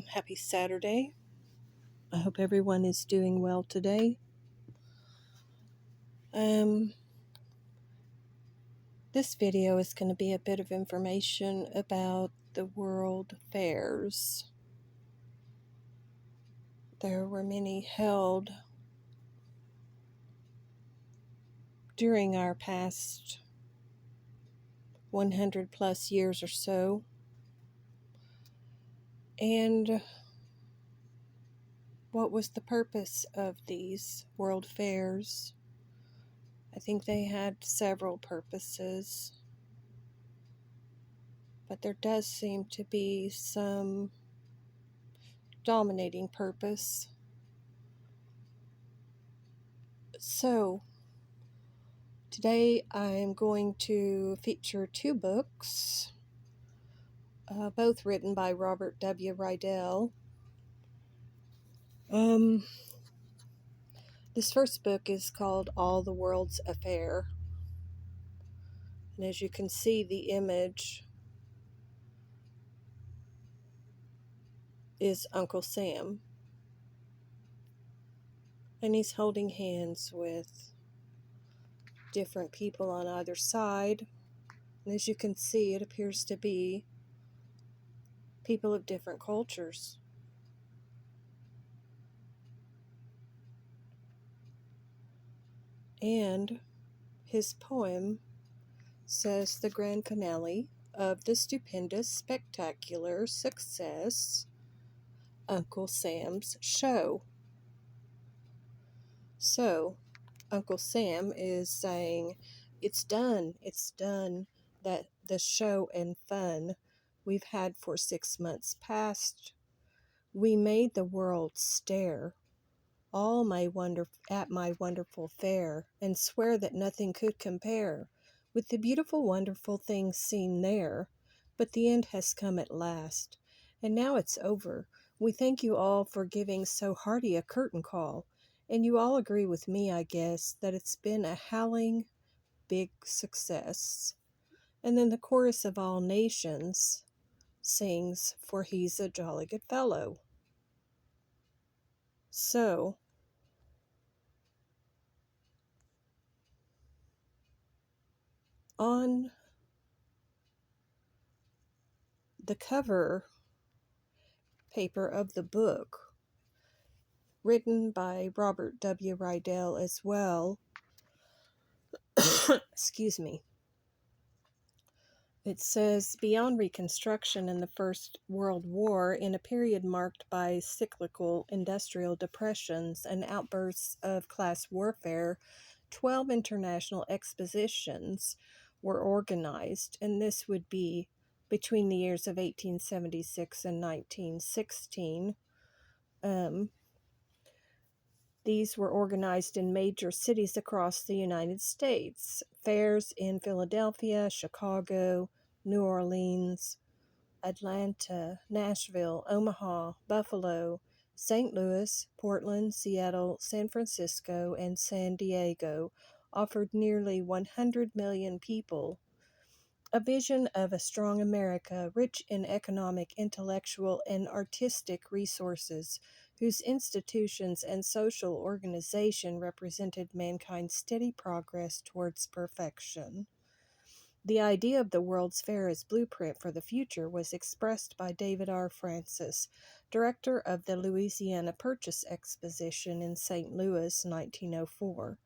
Happy Saturday. I hope everyone is doing well today. This video is going to be a bit of information about the world fairs. There were many held during our past 100 plus years or so. And what was the purpose of these world fairs? I think they had several purposes, but there does seem to be some dominating purpose. So, today I'm going to feature two books, both written by Robert W. Rydell. This first book is called All the World's Affair. And as you can see, the image is Uncle Sam. And he's holding hands with different people on either side. And as you can see, it appears to be people of different cultures. And his poem says the grand finale of the stupendous, spectacular success, Uncle Sam's show. So, Uncle Sam is saying, it's done, that the show and fun we've had for 6 months past. We made the world stare at my wonderful fair, and swear that nothing could compare with the beautiful, wonderful things seen there. But the end has come at last, and now it's over. We thank you all for giving so hearty a curtain call, and you all agree with me, I guess, that it's been a howling big success. And then the chorus of all nations sings, for he's a jolly good fellow. So, on the cover paper of the book, written by Robert W. Rydell as well, excuse me, it says, beyond Reconstruction and the First World War, in a period marked by cyclical industrial depressions and outbursts of class warfare, 12 international expositions were organized, and this would be between the years of 1876 and 1916. These were organized in major cities across the United States. Fairs in Philadelphia, Chicago, New Orleans, Atlanta, Nashville, Omaha, Buffalo, St. Louis, Portland, Seattle, San Francisco, and San Diego offered nearly 100 million people a vision of a strong America, rich in economic, intellectual, and artistic resources, whose institutions and social organization represented mankind's steady progress towards perfection. The idea of the World's Fair as blueprint for the future was expressed by David R. Francis, director of the Louisiana Purchase Exposition in St. Louis, 1904.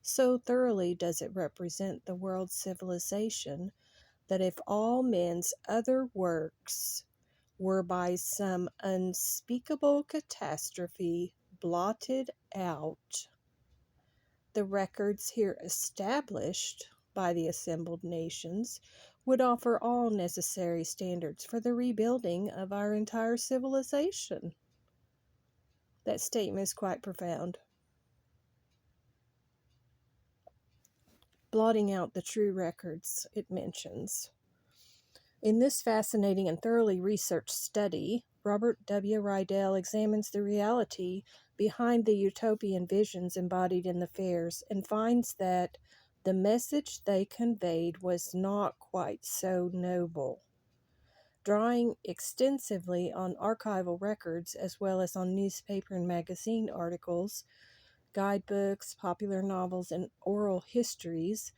So thoroughly does it represent the world's civilization that if all men's other works were by some unspeakable catastrophe blotted out, the records here established by the assembled nations would offer all necessary standards for the rebuilding of our entire civilization. That statement is quite profound. Blotting out the true records it mentions. In this fascinating and thoroughly researched study, Robert W. Rydell examines the reality behind the utopian visions embodied in the fairs and finds that the message they conveyed was not quite so noble. drawing extensively on archival records as well as on newspaper and magazine articles, guidebooks, popular novels, and oral histories.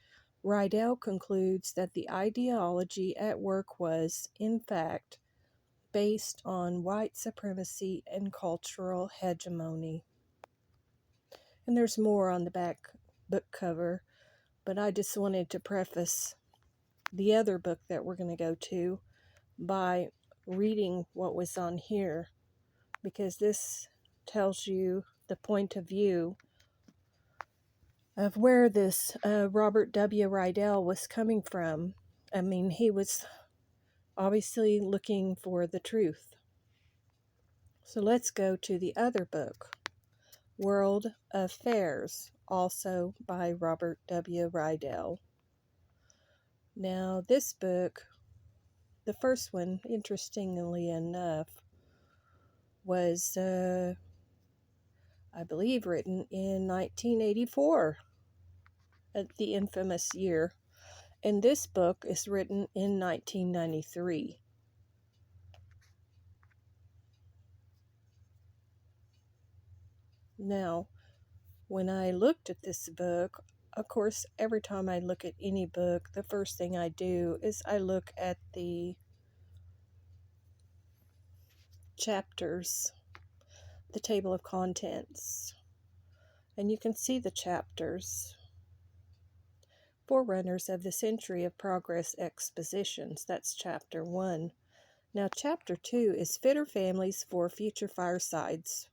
Rydell concludes that the ideology at work was, in fact, based on white supremacy and cultural hegemony. And there's more on the back book cover, but I just wanted to preface the other book that we're going to go to by reading what was on here, because this tells you the point of view of where this Robert W. Rydell was coming from. I mean, he was obviously looking for the truth. So let's go to the other book, World Affairs, also by Robert W. Rydell. Now, this book, the first one, interestingly enough, was, I believe, written in 1984, the infamous year. And this book is written in 1993. Now, when I looked at this book, of course, every time I look at any book, the first thing I do is I look at the chapters, the table of contents, and you can see the chapters. Forerunners of the Century of Progress Expositions, that's chapter 1. Now, chapter 2 is Fitter Families for Future Firesides.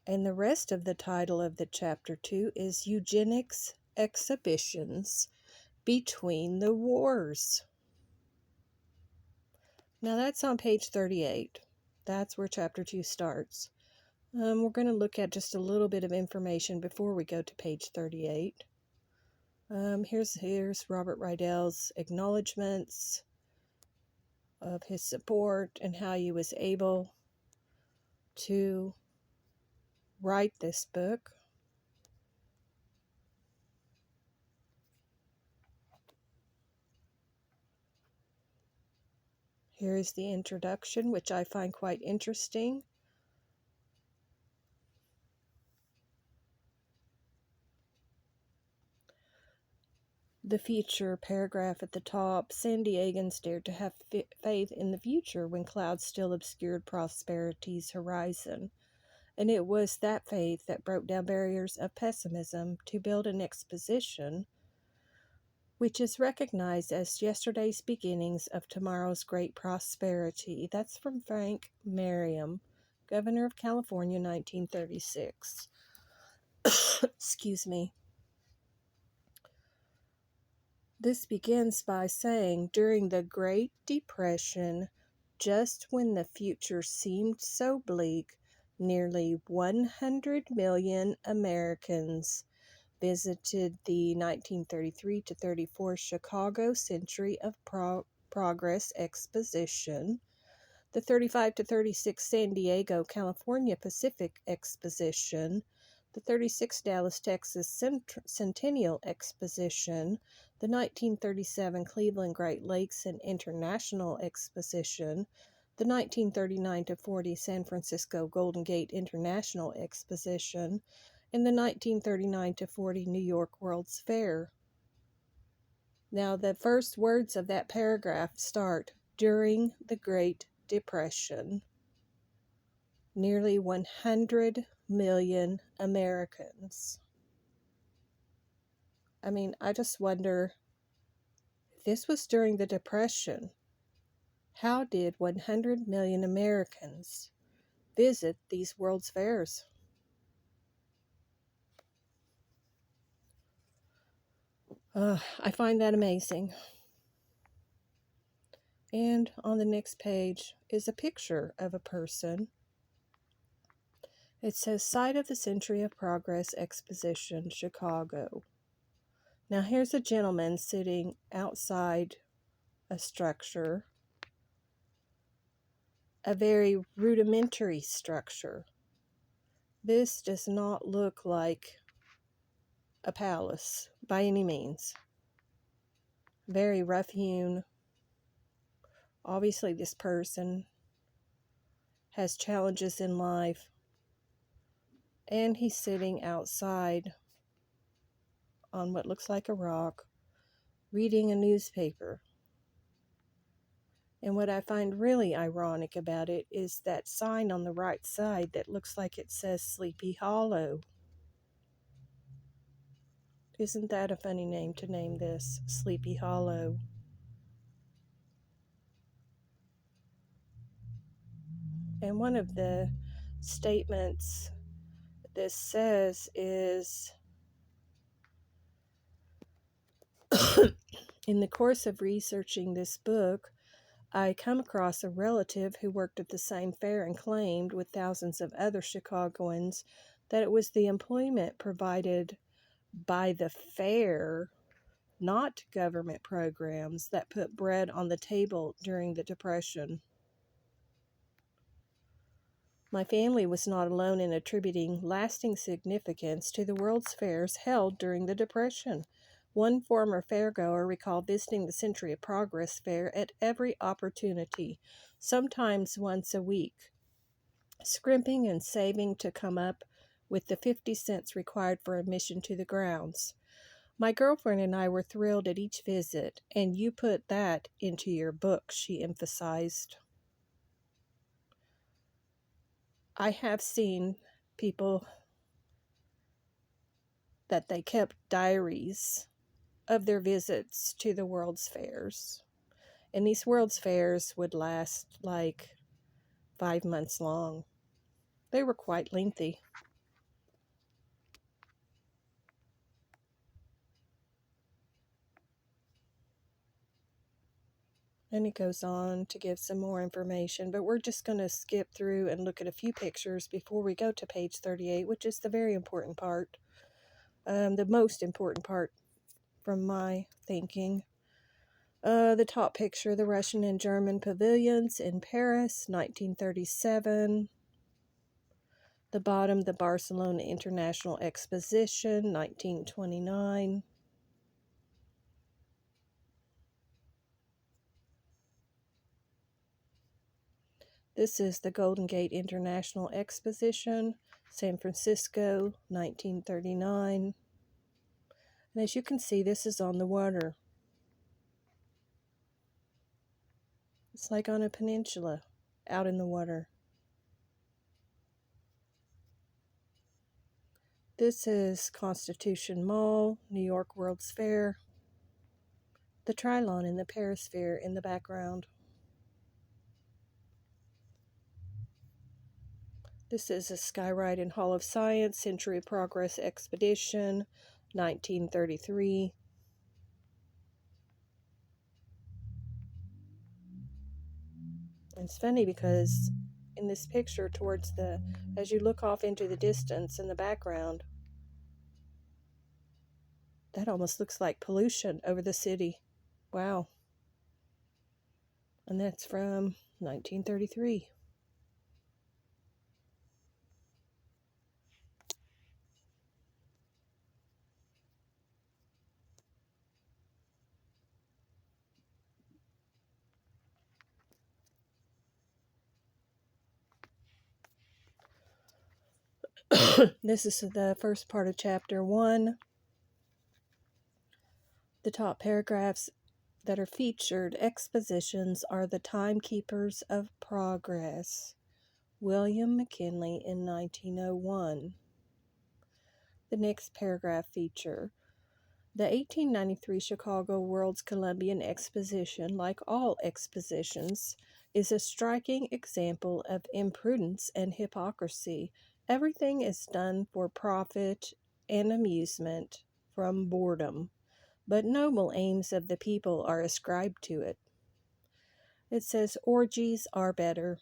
And the rest of the title of the chapter 2 is Eugenics Exhibitions Between the Wars. Now, that's on page 38. That's where chapter 2 starts. We're going to look at just a little bit of information before we go to page 38. Here's Robert Rydell's acknowledgments of his support and how he was able to write this book. Here is the introduction, which I find quite interesting. The feature paragraph at the top, San Diegans dared to have faith in the future when clouds still obscured prosperity's horizon. And it was that faith that broke down barriers of pessimism to build an exposition which is recognized as yesterday's beginnings of tomorrow's great prosperity. That's from Frank Merriam, Governor of California, 1936. Excuse me. This begins by saying, during the Great Depression, just when the future seemed so bleak, nearly 100 million Americans visited the 1933 to 34 Chicago Century of Progress Exposition, the 35 to 36 San Diego, California Pacific Exposition, the 36 Dallas, Texas Centennial Exposition, the 1937 Cleveland Great Lakes and International Exposition, the 1939 to 40 San Francisco Golden Gate International Exposition, and the 1939 to 40 New York World's Fair. Now, the first words of that paragraph start, during the Great Depression. Nearly 100 million Americans. I mean, I just wonder, if this was during the Depression, how did 100 million Americans visit these World's Fairs? I find that amazing. And on the next page is a picture of a person. It says, Site of the Century of Progress Exposition, Chicago. Now here's a gentleman sitting outside a structure, a very rudimentary structure. This does not look like a palace by any means. Very rough-hewn, Obviously, this person has challenges in life, and he's sitting outside on what looks like a rock, reading a newspaper. And what I find really ironic about it is that sign on the right side that looks like it says Sleepy Hollow. Isn't that a funny name to name this, Sleepy Hollow? And one of the statements this says is, in the course of researching this book, I come across a relative who worked at the same fair and claimed, with thousands of other Chicagoans, that it was the employment provided by the fair, not government programs, that put bread on the table during the Depression. My family was not alone in attributing lasting significance to the World's Fairs held during the Depression. One former fairgoer recalled visiting the Century of Progress Fair at every opportunity, sometimes once a week, scrimping and saving to come up with the 50 cents required for admission to the grounds. My girlfriend and I were thrilled at each visit, and you put that into your book, she emphasized. I have seen people that they kept diaries of their visits to the World's Fairs. And these World's Fairs would last like 5 months long. They were quite lengthy. And it goes on to give some more information, but we're just going to skip through and look at a few pictures before we go to page 38, which is the very important part, the most important part from my thinking. The top picture, the Russian and German pavilions in Paris, 1937. The bottom, the Barcelona International Exposition, 1929. This is the Golden Gate International Exposition, San Francisco, 1939. And as you can see, this is on the water. It's like on a peninsula, out in the water. This is Constitution Mall, New York World's Fair. The Trilon and the Paris Fair in the background. This is a Skyride in Hall of Science, Century of Progress Expedition, 1933. It's funny because in this picture as you look off into the distance in the background, that almost looks like pollution over the city. Wow. And that's from 1933. This is the first part of chapter 1. The top paragraphs that are featured expositions are the timekeepers of progress. William McKinley in 1901. The next paragraph feature. The 1893 Chicago World's Columbian Exposition, like all expositions, is a striking example of imprudence and hypocrisy. Everything is done for profit and amusement from boredom, but noble aims of the people are ascribed to it. It says, orgies are better.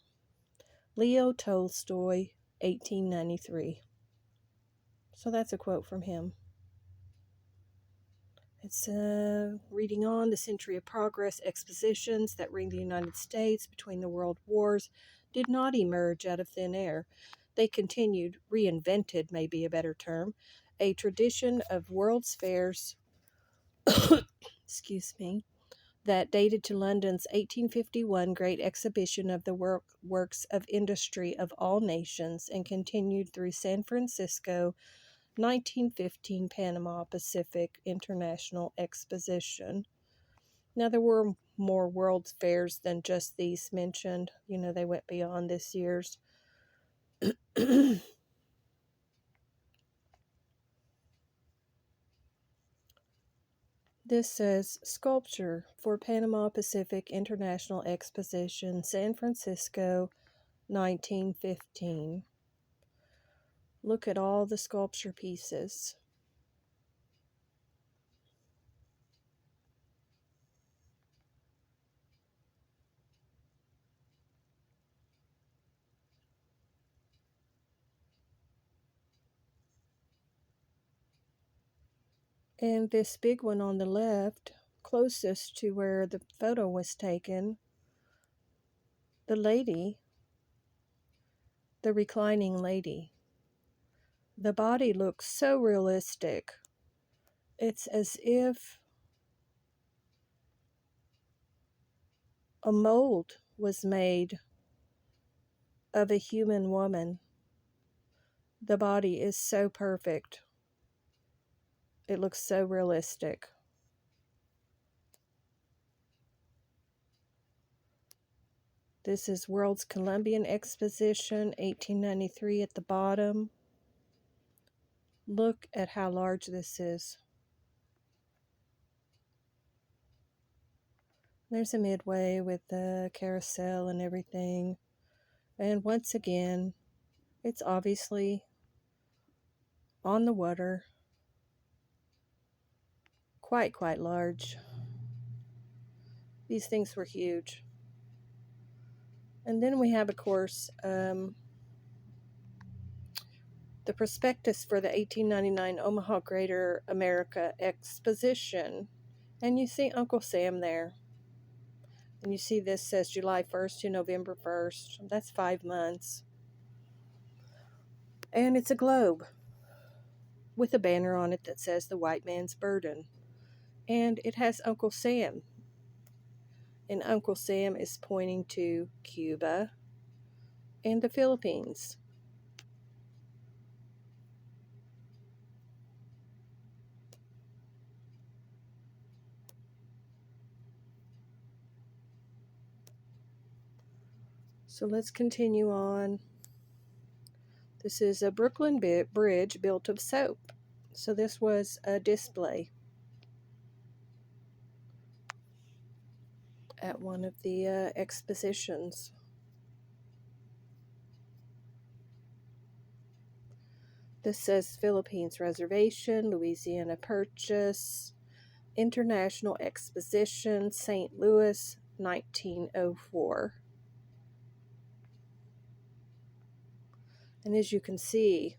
Leo Tolstoy, 1893. So that's a quote from him. It's reading on the Century of Progress expositions that ring the United States between the world wars did not emerge out of thin air. They continued, reinvented may be a better term, a tradition of World's Fairs, excuse me, that dated to London's 1851 Great Exhibition of the Works of Industry of All Nations and continued through San Francisco 1915 Panama Pacific International Exposition. Now, there were more World's Fairs than just these mentioned. They went beyond this year's. This says Sculpture for Panama Pacific International Exposition, San Francisco, 1915. Look at all the sculpture pieces. And this big one on the left, closest to where the photo was taken, the lady, the reclining lady. The body looks so realistic. It's as if a mold was made of a human woman. The body is so perfect. It looks so realistic. This is World's Columbian Exposition, 1893 at the bottom. Look at how large this is. There's a midway with the carousel and everything. And once again, it's obviously on the water. Quite large. These things were huge. And then we have, of course, the prospectus for the 1899 Omaha Greater America Exposition. And you see Uncle Sam there. And you see this says July 1st to November 1st. That's 5 months. And it's a globe with a banner on it that says The White Man's Burden. And it has Uncle Sam. And Uncle Sam is pointing to Cuba and the Philippines. So let's continue on. This is a Brooklyn bridge built of soap. So this was a display at one of the expositions. This says Philippines Reservation, Louisiana Purchase, International Exposition, St. Louis, 1904. And as you can see,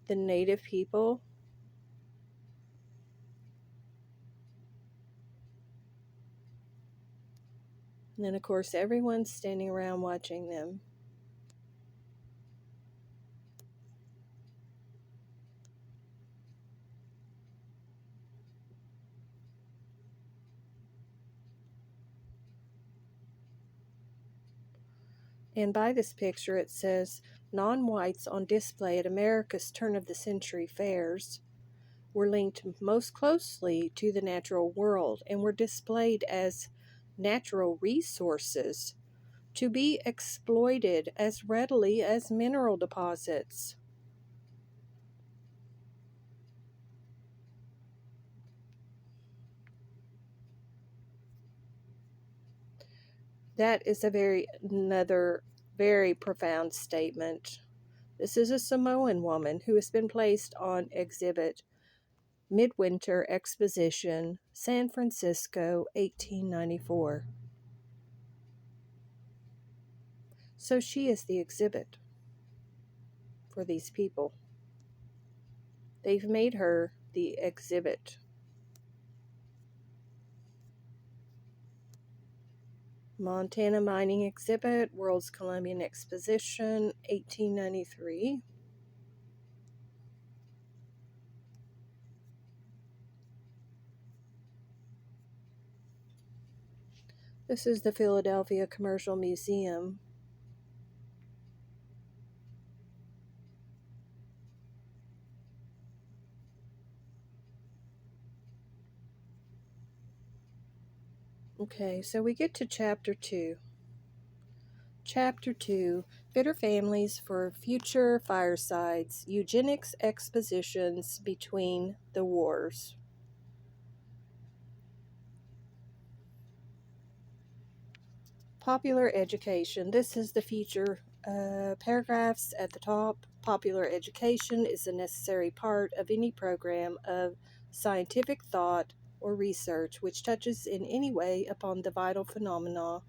the native people and then of course everyone's standing around watching them. And by this picture it says non-whites on display at America's turn-of-the-century fairs were linked most closely to the natural world and were displayed as natural resources to be exploited as readily as mineral deposits. That is another very profound statement. This is a Samoan woman who has been placed on exhibit, Midwinter Exposition, San Francisco, 1894. So she is the exhibit for these people. They've made her the exhibit. Montana Mining Exhibit, World's Columbian Exposition, 1893. This is the Philadelphia Commercial Museum. Okay, so we get to Chapter 2. Chapter 2, Fitter Families for Future Firesides, Eugenics Expositions Between the Wars. Popular education. This is the feature paragraphs at the top. Popular education is a necessary part of any program of scientific thought or research which touches in any way upon the vital phenomena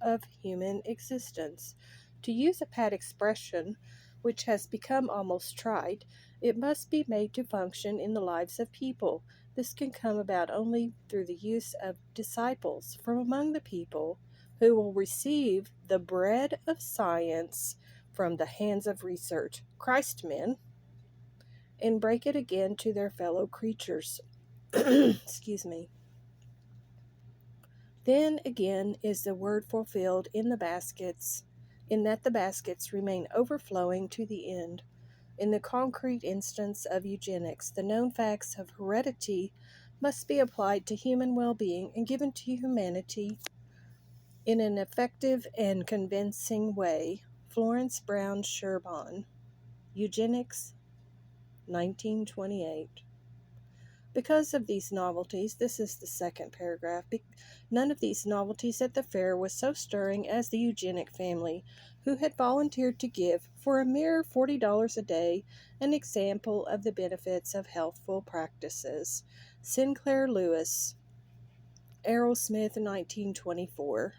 of human existence. To use a pat expression which has become almost trite, it must be made to function in the lives of people. This can come about only through the use of disciples from among the people who will receive the bread of science from the hands of research, Christmen, and break it again to their fellow creatures. Excuse me. Then again is the word fulfilled in the baskets, in that the baskets remain overflowing to the end. In the concrete instance of eugenics, the known facts of heredity must be applied to human well being and given to humanity in an effective and convincing way. Florence Brown Sherborne, Eugenics, 1928. Because of these novelties, this is the second paragraph. None of these novelties at the fair was so stirring as the eugenic family, who had volunteered to give, for a mere $40 a day, an example of the benefits of healthful practices. Sinclair Lewis, Arrowsmith, 1924.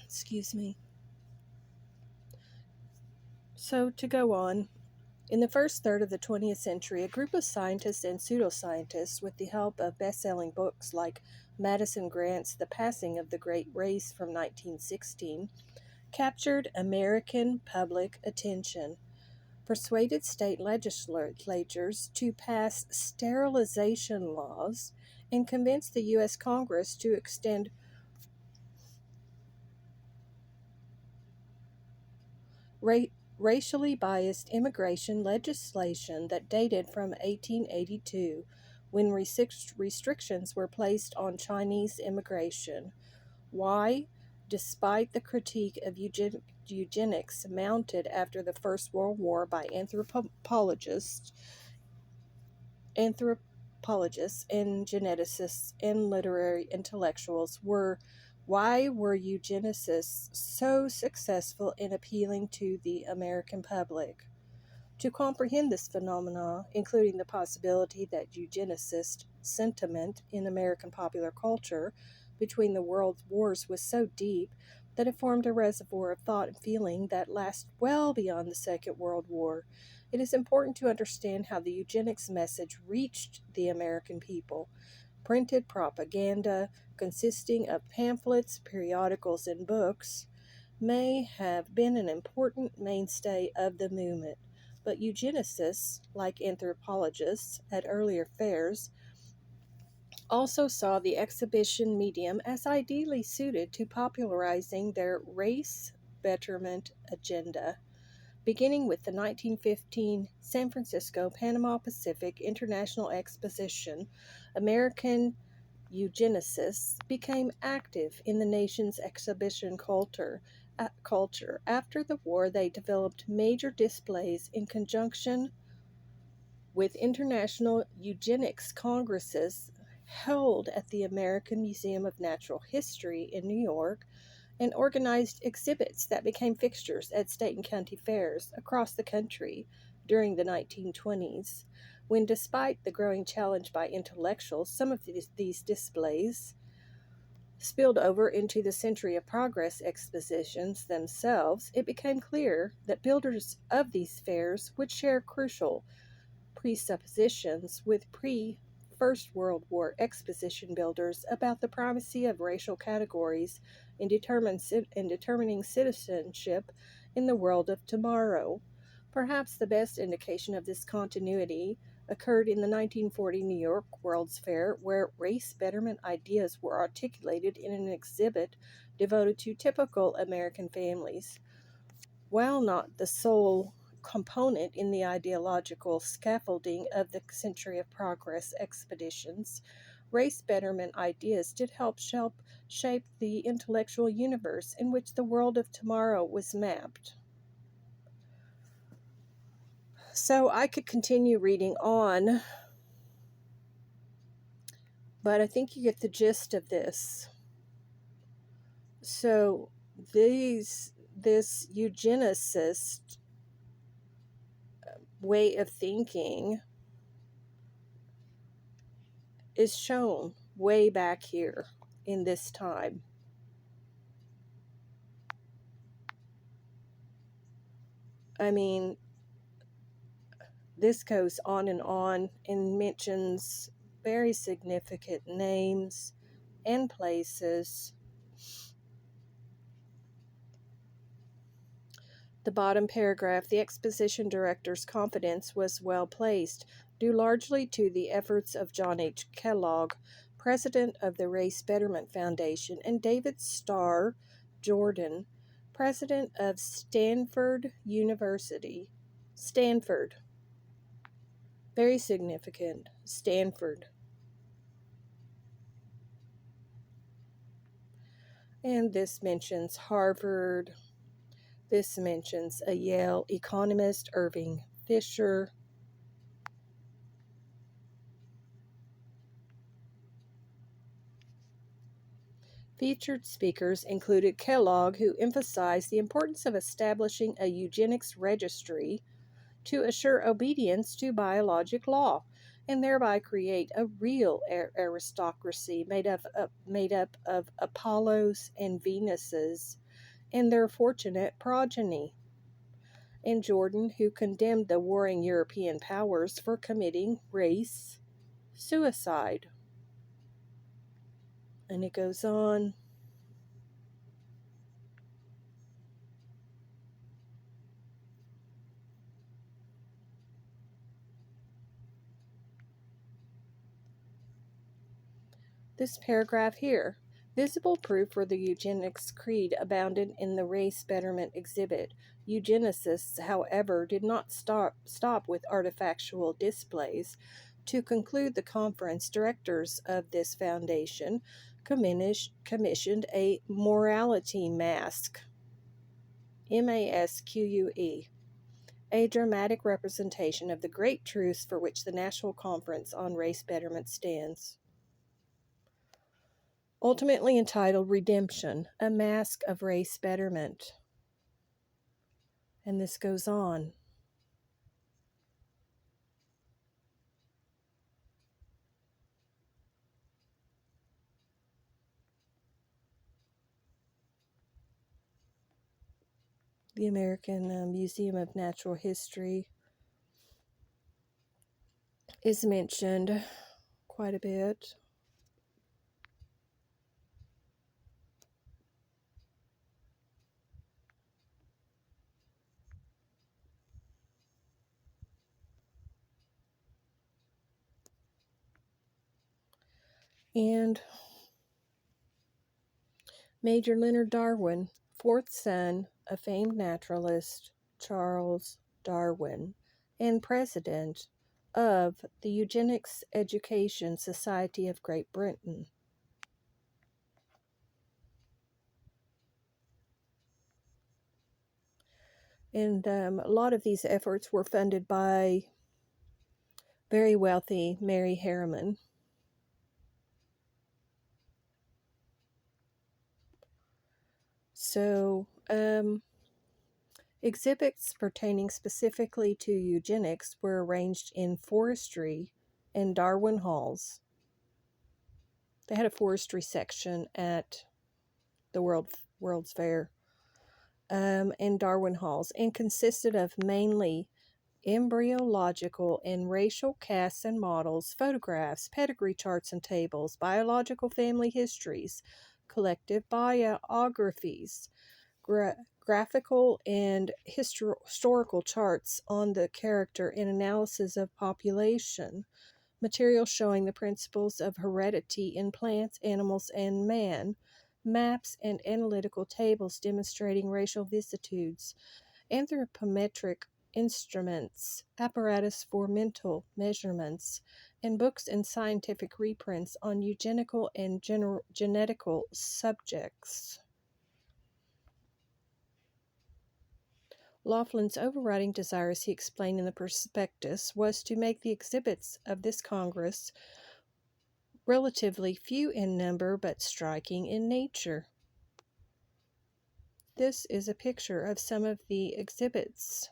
Excuse me. So, to go on, in the first third of the 20th century, a group of scientists and pseudoscientists, with the help of best-selling books like Madison Grant's The Passing of the Great Race from 1916, captured American public attention, persuaded state legislatures to pass sterilization laws, and convinced the U.S. Congress to extend racially biased immigration legislation that dated from 1882, when restrictions were placed on Chinese immigration. Why? Despite the critique of eugenics mounted after the First World War by anthropologists and geneticists and literary intellectuals, why were eugenicists so successful in appealing to the American public? To comprehend this phenomena, including the possibility that eugenicist sentiment in American popular culture between the world wars was so deep that it formed a reservoir of thought and feeling that lasts well beyond the Second World War, it is important to understand how the eugenics message reached the American people. Printed propaganda, consisting of pamphlets, periodicals, and books, may have been an important mainstay of the movement, but eugenicists, like anthropologists at earlier fairs, also saw the exhibition medium as ideally suited to popularizing their race betterment agenda. Beginning with the 1915 San Francisco Panama Pacific International Exposition, American eugenicists became active in the nation's exhibition culture. After the war, they developed major displays in conjunction with international eugenics congresses held at the American Museum of Natural History in New York, and organized exhibits that became fixtures at state and county fairs across the country during the 1920s, when, despite the growing challenge by intellectuals, some of these displays spilled over into the Century of Progress expositions themselves. It became clear that builders of these fairs would share crucial presuppositions with First World War exposition builders about the primacy of racial categories in determining citizenship in the world of tomorrow. Perhaps the best indication of this continuity occurred in the 1940 New York World's Fair, where race betterment ideas were articulated in an exhibit devoted to typical American families. While not the sole component in the ideological scaffolding of the Century of Progress expeditions, race betterment ideas did help shape the intellectual universe in which the world of tomorrow was mapped. So I could continue reading on, but I think you get the gist of this. So this eugenicist way of thinking is shown way back here in this time. I mean, this goes on and mentions very significant names and places. The bottom paragraph, the exposition director's confidence was well placed, due largely to the efforts of John H. Kellogg, president of the Race Betterment Foundation, and David Starr Jordan, president of Stanford University. Stanford. Very significant. Stanford. And this mentions Harvard. This mentions a Yale economist, Irving Fisher. Featured speakers included Kellogg, who emphasized the importance of establishing a eugenics registry to assure obedience to biologic law and thereby create a real aristocracy made up of Apollos and Venuses and their fortunate progeny. And Jordan, who condemned the warring European powers for committing race suicide. And it goes on. This paragraph here. Visible proof for the eugenics creed abounded in the race betterment exhibit. Eugenicists, however, did not stop with artifactual displays. To conclude, the conference directors of this foundation commissioned a morality masque, MASQUE, a dramatic representation of the great truths for which the National Conference on Race Betterment stands. Ultimately entitled Redemption, a Mask of Race Betterment. And this goes on. The American Museum of Natural History is mentioned quite a bit. And Major Leonard Darwin, fourth son of famed naturalist Charles Darwin, and president of the Eugenics Education Society of Great Britain. And a lot of these efforts were funded by very wealthy Mary Harriman. So, exhibits pertaining specifically to eugenics were arranged in forestry and Darwin halls. They had a forestry section at the World's Fair, and Darwin halls, and consisted of mainly embryological and racial casts and models, photographs, pedigree charts and tables, biological family histories, collective biographies, graphical and historical charts on the character and analysis of population, material showing the principles of heredity in plants, animals, and man, maps and analytical tables demonstrating racial vicissitudes, anthropometric instruments, apparatus for mental measurements, and books and scientific reprints on eugenical and genetical subjects. Laughlin's overriding desire, as he explained in the prospectus, was to make the exhibits of this Congress relatively few in number but striking in nature. This is a picture of some of the exhibits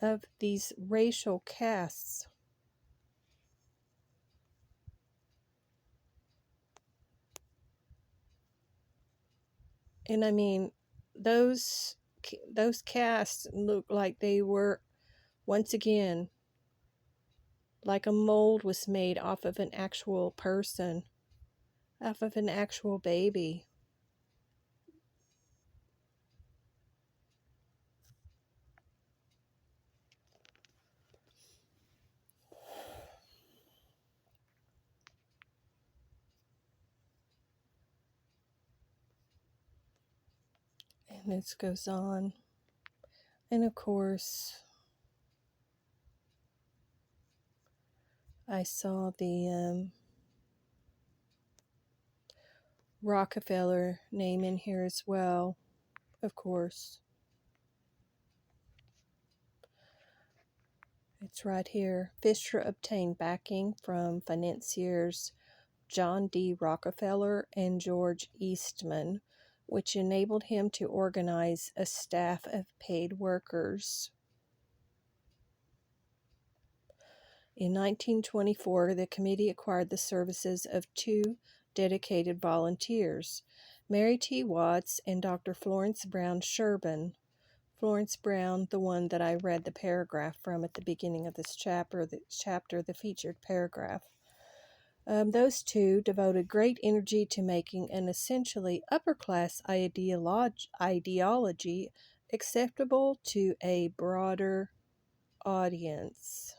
of these racial casts. And I mean, those casts look like they were, once again, like a mold was made off of an actual person, off of an actual baby. And this goes on. And of course, I saw the Rockefeller name in here as well, of course. It's right here. Fisher obtained backing from financiers John D. Rockefeller and George Eastman, which enabled him to organize a staff of paid workers. In 1924, the committee acquired the services of two dedicated volunteers, Mary T. Watts and Dr. Florence Brown Sherbin. Florence Brown, the one that I read the paragraph from at the beginning of this chapter, the featured paragraph. Those two devoted great energy to making an essentially upper-class ideology acceptable to a broader audience.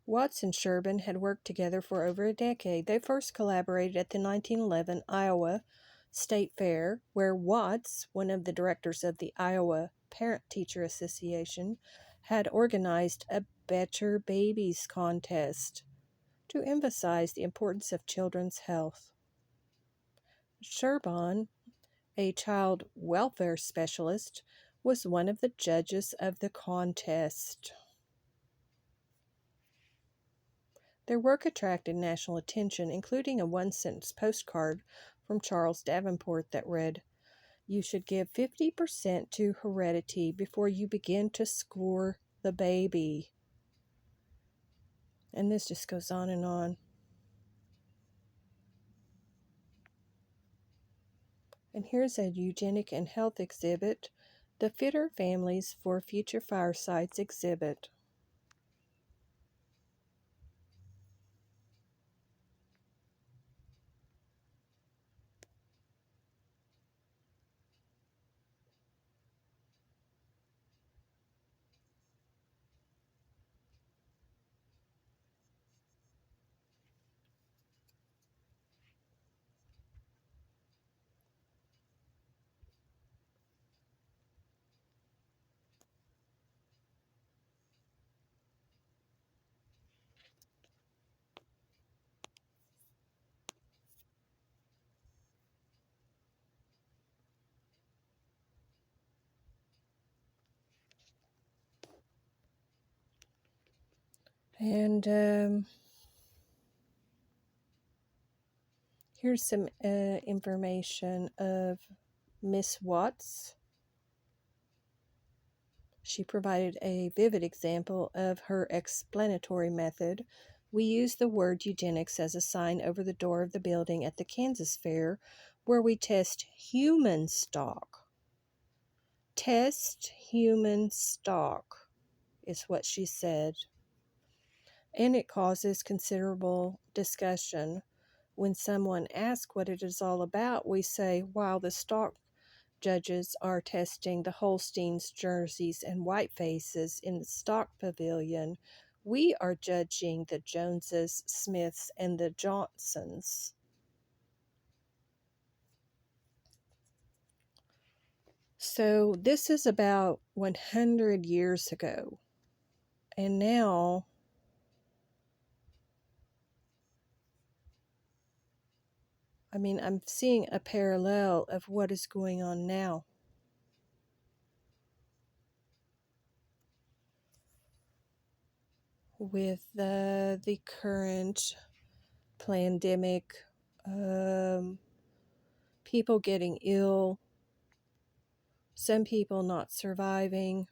Watts and Sherbin had worked together for over a decade. They first collaborated at the 1911 Iowa State Fair, where Watts, one of the directors of the Iowa Parent-Teacher Association, had organized a Better Babies contest to emphasize the importance of children's health. Sherbin, a child welfare specialist, was one of the judges of the contest. Their work attracted national attention, including a one-sentence postcard from Charles Davenport that read, "You should give 50% to heredity before you begin to score the baby." And this just goes on and on. And here's a eugenic and health exhibit, the Fitter Families for Future Firesides exhibit. And here's some information of Miss Watts. She provided a vivid example of her explanatory method. We use the word eugenics as a sign over the door of the building at the Kansas Fair, where we test human stock. Test human stock is what she said. and it causes considerable discussion. When someone asks what it is all about, we say, while the stock judges are testing the Holsteins, Jerseys, and Whitefaces in the stock pavilion, we are judging the Joneses, Smiths, and the Johnsons. So this is about 100 years ago. And now, I'm seeing a parallel of what is going on now. With the current pandemic, people getting ill, some people not surviving,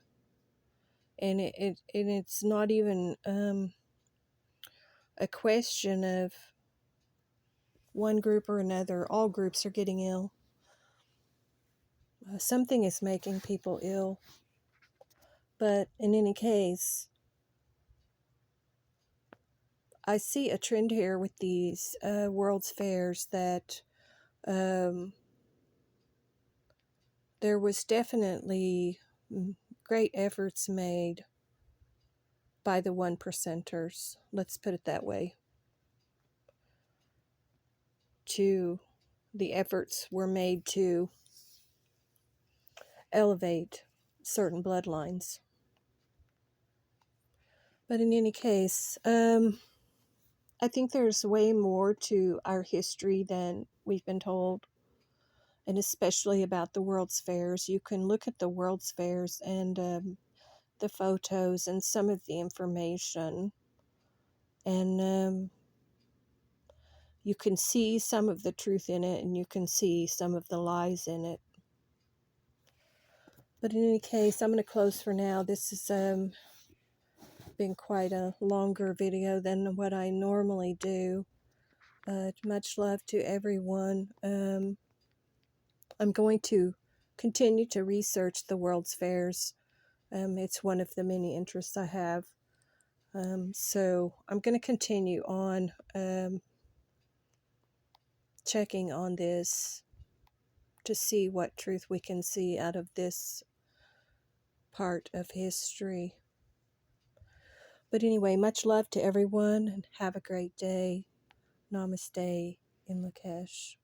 and it's not even a question of one group or another. All groups are getting ill. Something is making people ill. But in any case, I see a trend here with these World's Fairs that there was definitely great efforts made by the 1%ers, let's put it that way. The efforts were made to elevate certain bloodlines. But in any case, I think there's way more to our history than we've been told, and especially about the World's Fairs. You can look at the World's Fairs and the photos and some of the information, and you can see some of the truth in it, and you can see some of the lies in it. But in any case, I'm going to close for now. This has been quite a longer video than what I normally do. Much love to everyone. I'm going to continue to research the World's Fairs. It's one of the many interests I have. So I'm going to continue on checking on this to see what truth we can see out of this part of history. But anyway, much love to everyone and have a great day. Namaste in Lakesh.